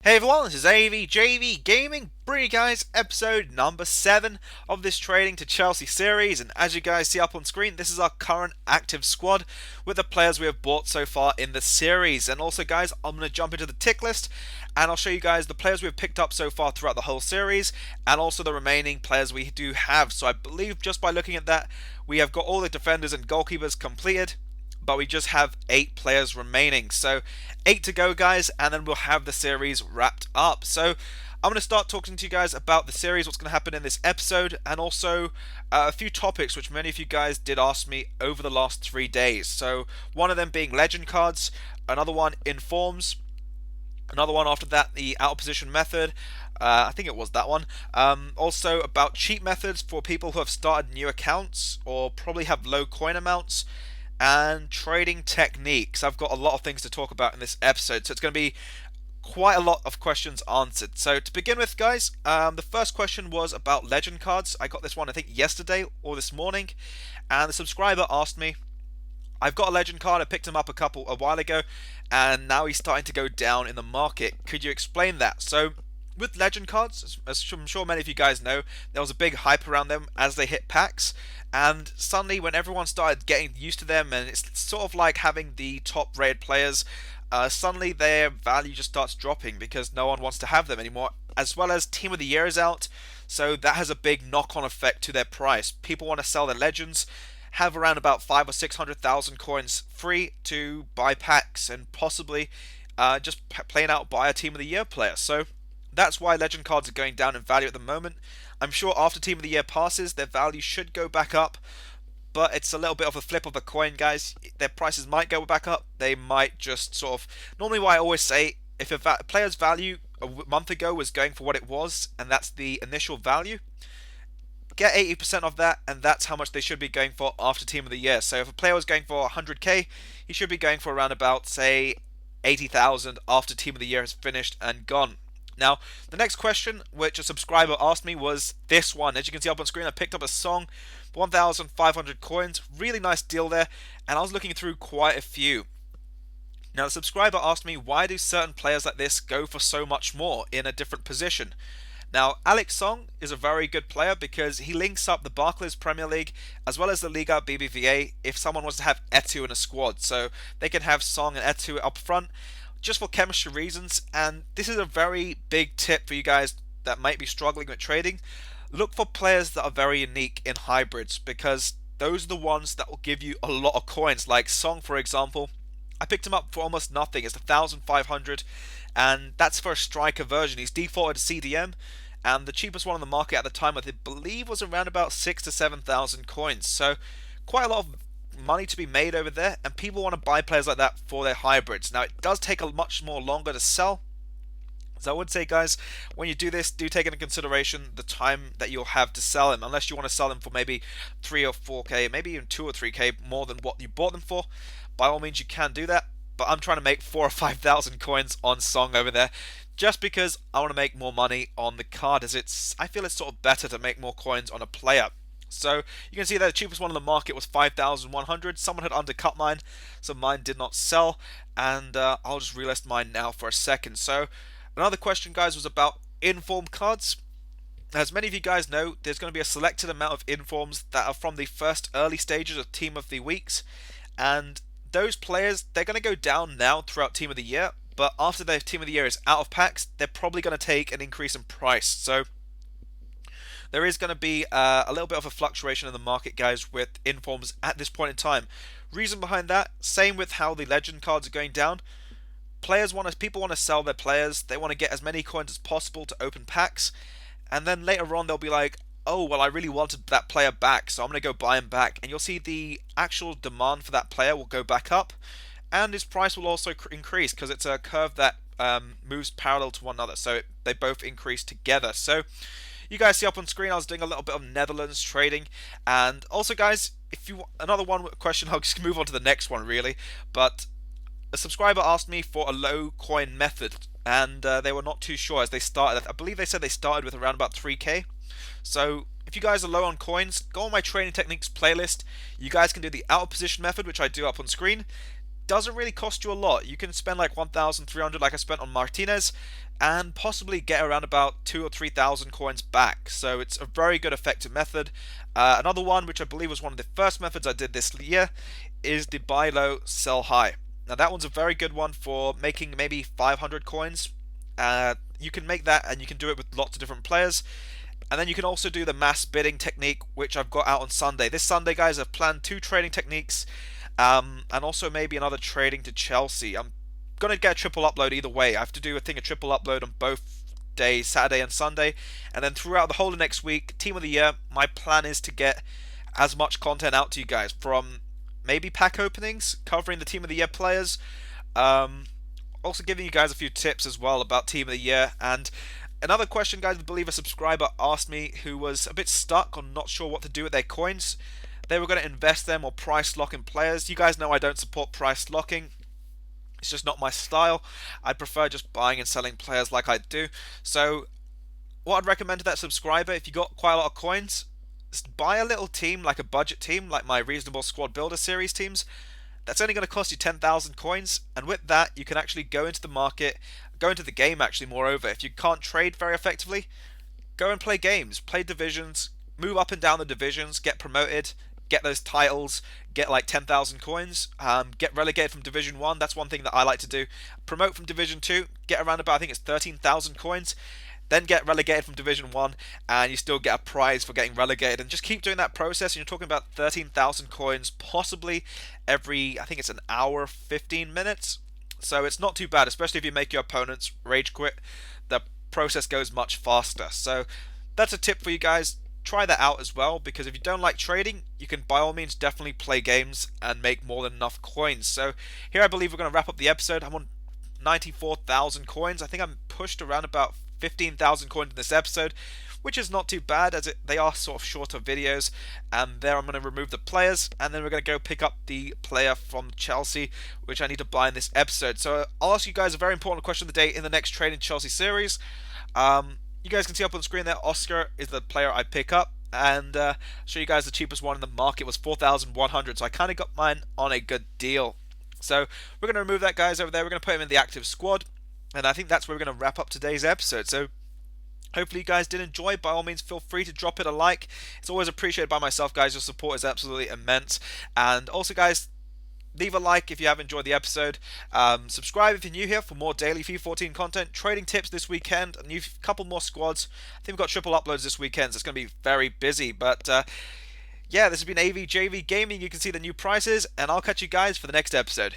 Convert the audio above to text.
Hey everyone, this is AVJVGaming, bringing you guys episode number 7 of this Trading to Chelsea series, and as you guys see up on screen, this is our current active squad with the players we have bought so far in the series. And also guys, I'm going to jump into the tick list and I'll show you guys the players we've picked up so far throughout the whole series and also the remaining players we do have. So I believe just by looking at that, we have got all the defenders and goalkeepers completed, but we just have 8 players remaining. So 8 to go guys, and then we'll have the series wrapped up. So I'm going to start talking to you guys about the series, what's going to happen in this episode, and also a few topics which many of you guys did ask me over the last 3 days. So one of them being legend cards, another one informs, another one after that the out of position method. I think it was that one. Also about cheat methods for people who have started new accounts or probably have low coin amounts, and trading techniques. I've got a lot of things to talk about in this episode, so it's going to be quite a lot of questions answered. So to begin with guys, the first question was about legend cards. I got this one I think yesterday or this morning, and the subscriber asked me, I've got a legend card, I picked him up a while ago, and now he's starting to go down in the market. Could you explain that? So with legend cards, as I'm sure many of you guys know, there was a big hype around them as they hit packs, and suddenly when everyone started getting used to them, and it's sort of like having the top rated players, suddenly their value just starts dropping because no one wants to have them anymore, as well as Team of the Year is out, so that has a big knock-on effect to their price. People want to sell their legends, have around about 5 or 600,000 coins free to buy packs, and possibly just plain out buy a Team of the Year player. So that's why legend cards are going down in value at the moment. I'm sure after Team of the Year passes, their value should go back up, but it's a little bit of a flip of a coin, guys. Their prices might go back up. They might just sort of... Normally what I always say, if a player's value a month ago was going for what it was, and that's the initial value, get 80% of that, and that's how much they should be going for after Team of the Year. So if a player was going for 100k, he should be going for around about, say, 80,000 after Team of the Year has finished and gone. Now, the next question, which a subscriber asked me, was this one. As you can see up on screen, I picked up a song, 1,500 coins. Really nice deal there, and I was looking through quite a few. Now, the subscriber asked me, why do certain players like this go for so much more in a different position? Now, Alex Song is a very good player because he links up the Barclays Premier League as well as the Liga BBVA if someone wants to have Etu in a squad. So they can have Song and Etu up front just for chemistry reasons, and this is a very big tip for you guys that might be struggling with trading. Look for players that are very unique in hybrids, because those are the ones that will give you a lot of coins. Like Song, for example, I picked him up for almost nothing. It's 1,500, and that's for a striker version. He's defaulted CDM, and the cheapest one on the market at the time I believe was around about 6 to 7,000 coins. So quite a lot of money to be made over there, and people want to buy players like that for their hybrids. Now, it does take a much more longer to sell, so I would say guys, when you do this, do take into consideration the time that you'll have to sell them, unless you want to sell them for maybe 3 or 4k, maybe even 2 or 3k more than what you bought them for. By all means you can do that, but I'm trying to make 4 or 5,000 coins on Song over there, just because I want to make more money on the card, as I feel it's sort of better to make more coins on a player. So you can see that the cheapest one on the market was 5,100. Someone had undercut mine, so mine did not sell, and I'll just relist mine now for a second. So another question, guys, was about inform cards. As many of you guys know, there's going to be a selected amount of informs that are from the first early stages of Team of the Weeks, and those players, they're going to go down now throughout Team of the Year, but after their Team of the Year is out of packs, they're probably going to take an increase in price. So there is going to be a little bit of a fluctuation in the market, guys, with informs at this point in time. Reason behind that, same with how the legend cards are going down. People want to sell their players. They want to get as many coins as possible to open packs, and then later on they'll be like, oh well, I really wanted that player back, so I'm going to go buy him back, and you'll see the actual demand for that player will go back up, and his price will also increase because it's a curve that moves parallel to one another, so they both increase together. So you guys see up on screen, I was doing a little bit of Netherlands trading, and also guys, if you want another one question, I'll just move on to the next one really. But a subscriber asked me for a low coin method, and they were not too sure as they started. I believe they said they started with around about 3k. So if you guys are low on coins, go on my training techniques playlist. You guys can do the out of position method, which I do up on screen. Doesn't really cost you a lot. You can spend like 1,300 like I spent on Martinez, and possibly get around about 2 or 3,000 coins back. So it's a very good effective method. Another one, which I believe was one of the first methods I did this year, is the buy low, sell high. Now that one's a very good one for making maybe 500 coins. You can make that, and you can do it with lots of different players. And then you can also do the mass bidding technique, which I've got out on Sunday. This Sunday, guys, I've planned 2 trading techniques, and also maybe another trading to Chelsea. I'm gonna get a triple upload either way. I have to do a triple upload on both days, Saturday and Sunday, and then throughout the whole of next week, Team of the Year, my plan is to get as much content out to you guys, from maybe pack openings, covering the Team of the Year players, also giving you guys a few tips as well about Team of the Year. And another question, guys, I believe a subscriber asked me, who was a bit stuck on not sure what to do with their coins. They were going to invest them or price lock in players. You guys know I don't support price locking. It's just not my style. I prefer just buying and selling players like I do. So what I'd recommend to that subscriber, if you got quite a lot of coins, buy a little team, like a budget team, like my Reasonable Squad Builder series teams. That's only going to cost you 10,000 coins, and with that you can actually go into the market, go into the game actually. Moreover, if you can't trade very effectively, go and play games, play divisions, move up and down the divisions, get promoted, get those titles, get like 10,000 coins, get relegated from Division 1. That's one thing that I like to do. Promote from Division 2, get around about, I think it's 13,000 coins, then get relegated from Division 1, and you still get a prize for getting relegated. And just keep doing that process, and you're talking about 13,000 coins possibly every, I think it's an hour, 15 minutes. So it's not too bad, especially if you make your opponents rage quit. The process goes much faster. So that's a tip for you guys. Try that out as well, because if you don't like trading, you can by all means definitely play games and make more than enough coins. So here I believe we're going to wrap up the episode. I'm on 94,000 coins. I think I'm pushed around about 15,000 coins in this episode, which is not too bad, as they are sort of shorter videos. And there I'm going to remove the players, and then we're going to go pick up the player from Chelsea, which I need to buy in this episode. So I'll ask you guys a very important question of the day in the next Trading Chelsea series. You guys can see up on the screen there, Oscar is the player I pick up, and show you guys the cheapest one in the market was 4,100, so I kind of got mine on a good deal. So we're going to remove that guys over there, we're going to put him in the active squad, and I think that's where we're going to wrap up today's episode. So hopefully you guys did enjoy. By all means, feel free to drop it a like. It's always appreciated by myself, guys. Your support is absolutely immense. And also, guys, leave a like if you have enjoyed the episode. Subscribe if you're new here for more daily FIFA 14 content. Trading tips this weekend. A new couple more squads. I think we've got triple uploads this weekend, so it's going to be very busy. But yeah, this has been AVJVGaming. You can see the new prices, and I'll catch you guys for the next episode.